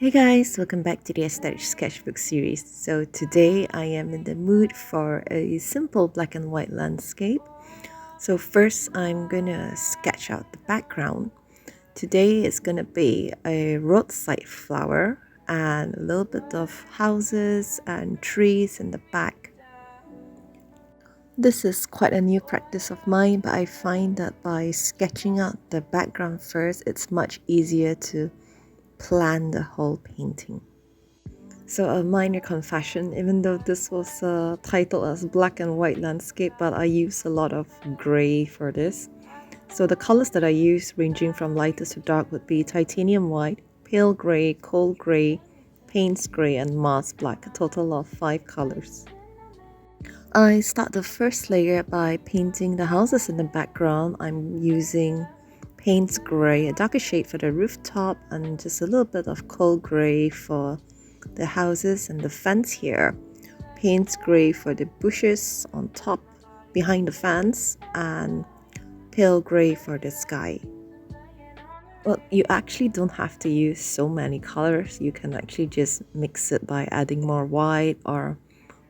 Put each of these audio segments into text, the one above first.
Hey guys, welcome back to the Aesthetic Sketchbook series. So today I am in the mood for a simple black and white landscape. So first I'm gonna sketch out the background. Today is gonna be a roadside flower and a little bit of houses and trees in the back. This is quite a new practice of mine, but I find that by sketching out the background first, it's much easier to plan the whole painting. So a minor confession, even though this was titled as black and white landscape, but I use a lot of gray for this. So the colors that I use ranging from lightest to dark would be titanium white, pale gray, cold gray, Payne's gray and Mars black, a total of 5 colors. I start the first layer by painting the houses in the background. I'm using Payne's gray, a darker shade for the rooftop, and just a little bit of cold gray for the houses and the fence here. Payne's gray for the bushes on top behind the fence, and pale gray for the sky. Well, you actually don't have to use so many colors. You can actually just mix it by adding more white or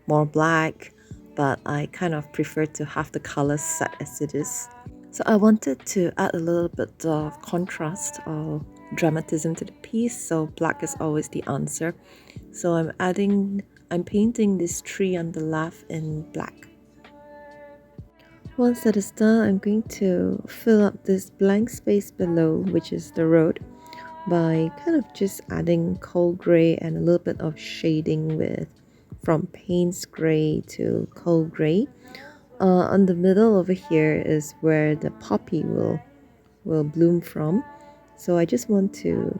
more black, but I kind of prefer to have the colors set as it is. So I wanted to add a little bit of contrast or dramatism to the piece, so black is always the answer. So I'm painting this tree on the left in black. Once that is done, I'm going to fill up this blank space below, which is the road, by kind of just adding cold gray and a little bit of shading with from Payne's gray to cold gray. On the middle over here is where the poppy will bloom from. So I just want to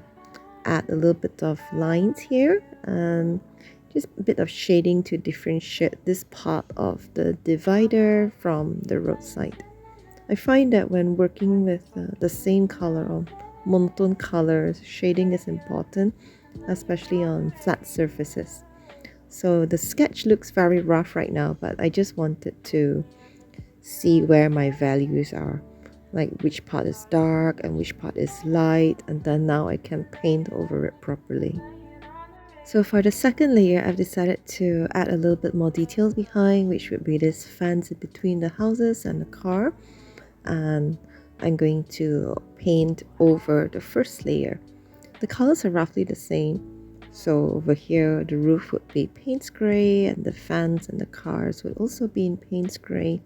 add a little bit of lines here and just a bit of shading to differentiate this part of the divider from the roadside. I find that when working with the same color or monotone colors, shading is important, especially on flat surfaces. So the sketch looks very rough right now, but I just wanted to see where my values are, like which part is dark and which part is light, and then now I can paint over it properly. So for the second layer, I've decided to add a little bit more details behind, which would be this fence in between the houses and the car. And I'm going to paint over the first layer. The colors are roughly the same. So over here, the roof would be Payne's gray, and the fence and the cars would also be in Payne's gray.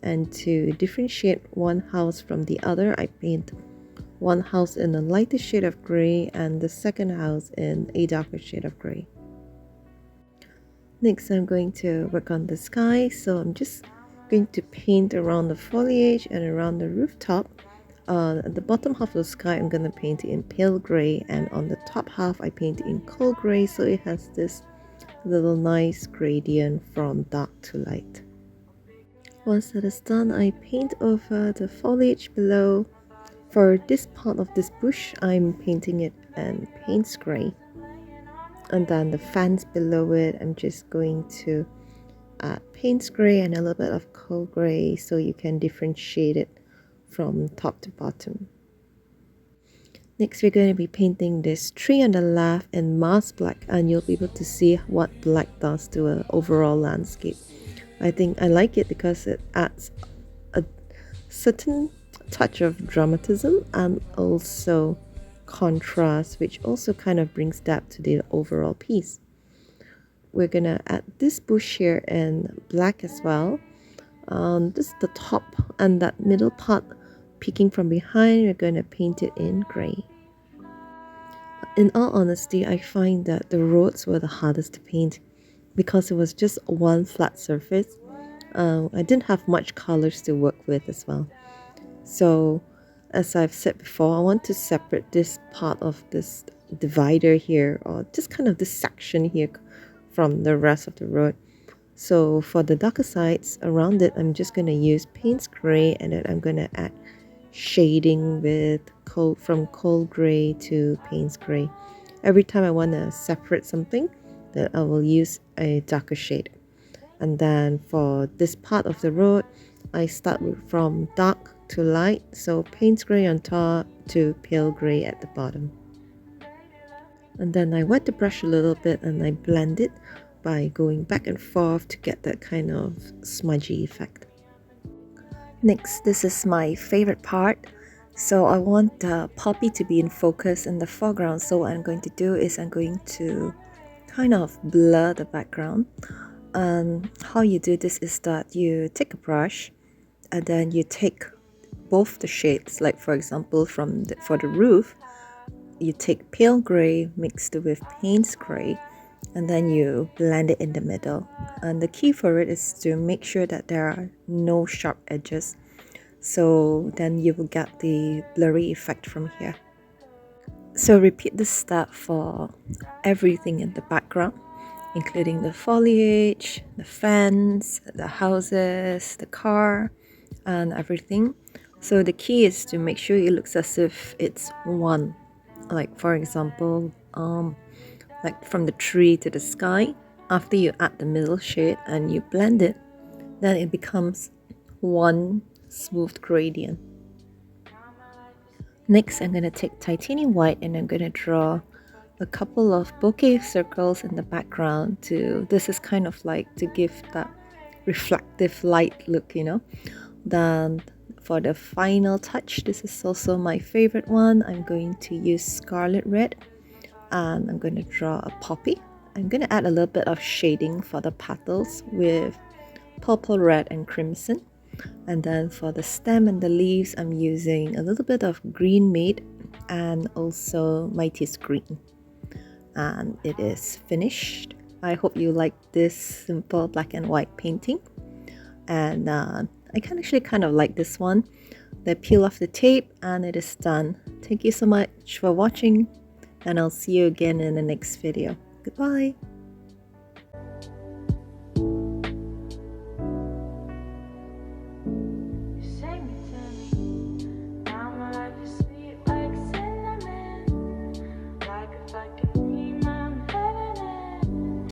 And to differentiate one house from the other, I paint one house in a lighter shade of gray and the second house in a darker shade of gray. Next, I'm going to work on the sky, so I'm just going to paint around the foliage and around the rooftop. At the bottom half of the sky, I'm going to paint it in pale gray, and on the top half, I paint it in cold gray, so it has this little nice gradient from dark to light. Once that is done, I paint over the foliage below. For this part of this bush, I'm painting it in Payne's gray. And then the fence below it, I'm just going to add Payne's gray and a little bit of cold gray so you can differentiate it from top to bottom. Next, we're going to be painting this tree on the left in Mars black, and you'll be able to see what black does to an overall landscape. I think I like it because it adds a certain touch of dramatism and also contrast, which also kind of brings depth to the overall piece. We're gonna add this bush here in black as well. This is the top, and that middle part peeking from behind, we're gonna paint it in gray. In all honesty, I find that the roads were the hardest to paint because it was just one flat surface. I didn't have much colors to work with as well. So, as I've said before, I want to separate this part of this divider here, or just kind of this section here, from the rest of the road. So for the darker sides around it, I'm just going to use Payne's gray, and then I'm going to add shading with from cold gray to Payne's gray. Every time I want to separate something, then I will use a darker shade. And then for this part of the road, I start from dark to light, so Payne's gray on top to pale gray at the bottom. And then I wet the brush a little bit and I blend it by going back and forth to get that kind of smudgy effect. Next, this is my favorite part. So I want the poppy to be in focus in the foreground. So what I'm going to do is I'm going to kind of blur the background. And how you do this is that you take a brush and then you take both the shades. Like for example, for the roof, you take pale gray mixed with Payne's gray, and then you blend it in the middle. And the key for it is to make sure that there are no sharp edges, so then you will get the blurry effect from here. So repeat this step for everything in the background, including the foliage, the fence, the houses, the car, and everything. So the key is to make sure it looks as if it's one. Like for example, like from the tree to the sky. After you add the middle shade and you blend it, then it becomes one smooth gradient. Next, I'm going to take titanium white and I'm going to draw a couple of bokeh circles in the background. This is kind of like to give that reflective light look, you know. Then for the final touch, this is also my favorite one. I'm going to use scarlet red and I'm going to draw a poppy. I'm going to add a little bit of shading for the petals with purple, red, and crimson. And then for the stem and the leaves, I'm using a little bit of green made and also Mighty's green. And it is finished. I hope you like this simple black and white painting. And I can actually kind of like this one. Then peel off the tape and it is done. Thank you so much for watching, and I'll see you again in the next video. Goodbye.